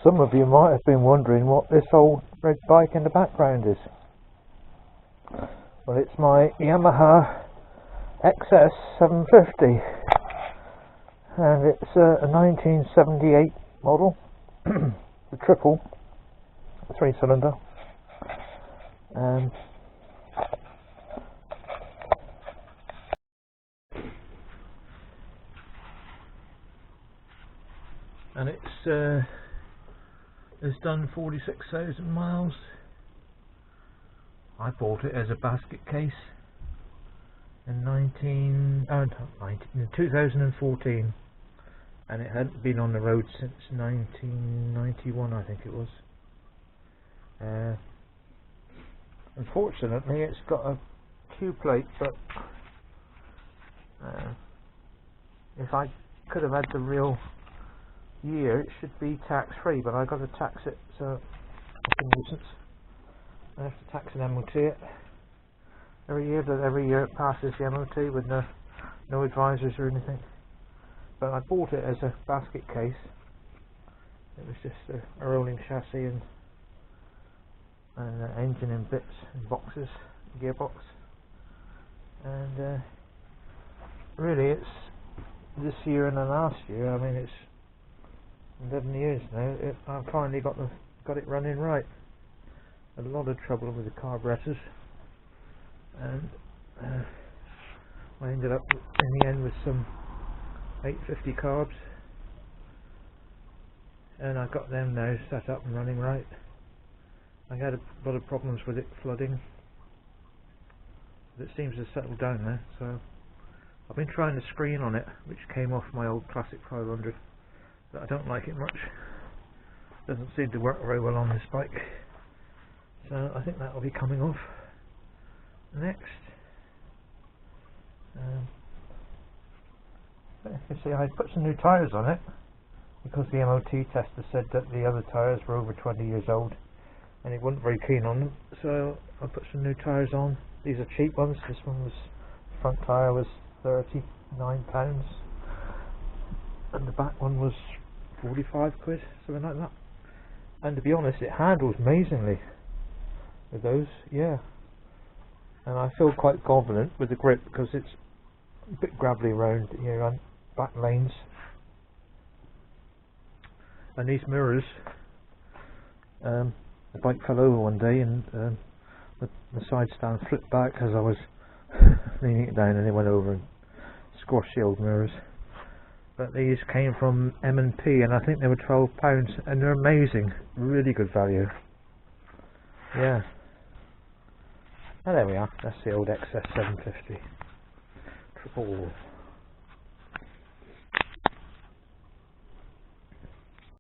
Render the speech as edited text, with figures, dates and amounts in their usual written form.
Some of you might have been wondering what this old red bike in the background is. Well, it's my Yamaha XS750 and it's a 1978 model, the Triple, 3-cylinder. And it's done 46,000 miles. I bought it as a basket case in 2014, and it hadn't been on the road since 1991, I think it was. Unfortunately, it's got a Q plate, but if I could have had the real year, it should be tax free, but I got to tax it, so it's a nuisance. I have to tax and MOT it every year, but every year it passes the MOT with no advisors or anything. But I bought it as a basket case. It was just a rolling chassis and engine in bits and boxes, gearbox, and really it's this year and the last year. I mean, it's 11 years now. I've finally got it running right. A lot of trouble with the carburetors, and I ended up in the end with some 850 carbs, and I got them now set up and running right. I had a lot of problems with it flooding, but it seems to settle down now. So I've been trying the screen on it, which came off my old classic 500, but I don't like it much. Doesn't seem to work very well on this bike, so I think that will be coming off next. You see, I put some new tyres on it because the MOT tester said that the other tyres were over 20 years old and he wasn't very keen on them, so I put some new tyres on. These are cheap ones. This one was, the front tyre was £39 and the back one was 45 quid, something like that. And to be honest, it handles amazingly with those, yeah. And I feel quite confident with the grip because it's a bit gravelly around here on back lanes. And these mirrors, the bike fell over one day and the side stand flipped back as I was leaning it down, and it went over and squashed the old mirrors. But these came from M&P and I think they were £12 and they're amazing, really good value. Yeah. And there we are, that's the old XS750 Triple.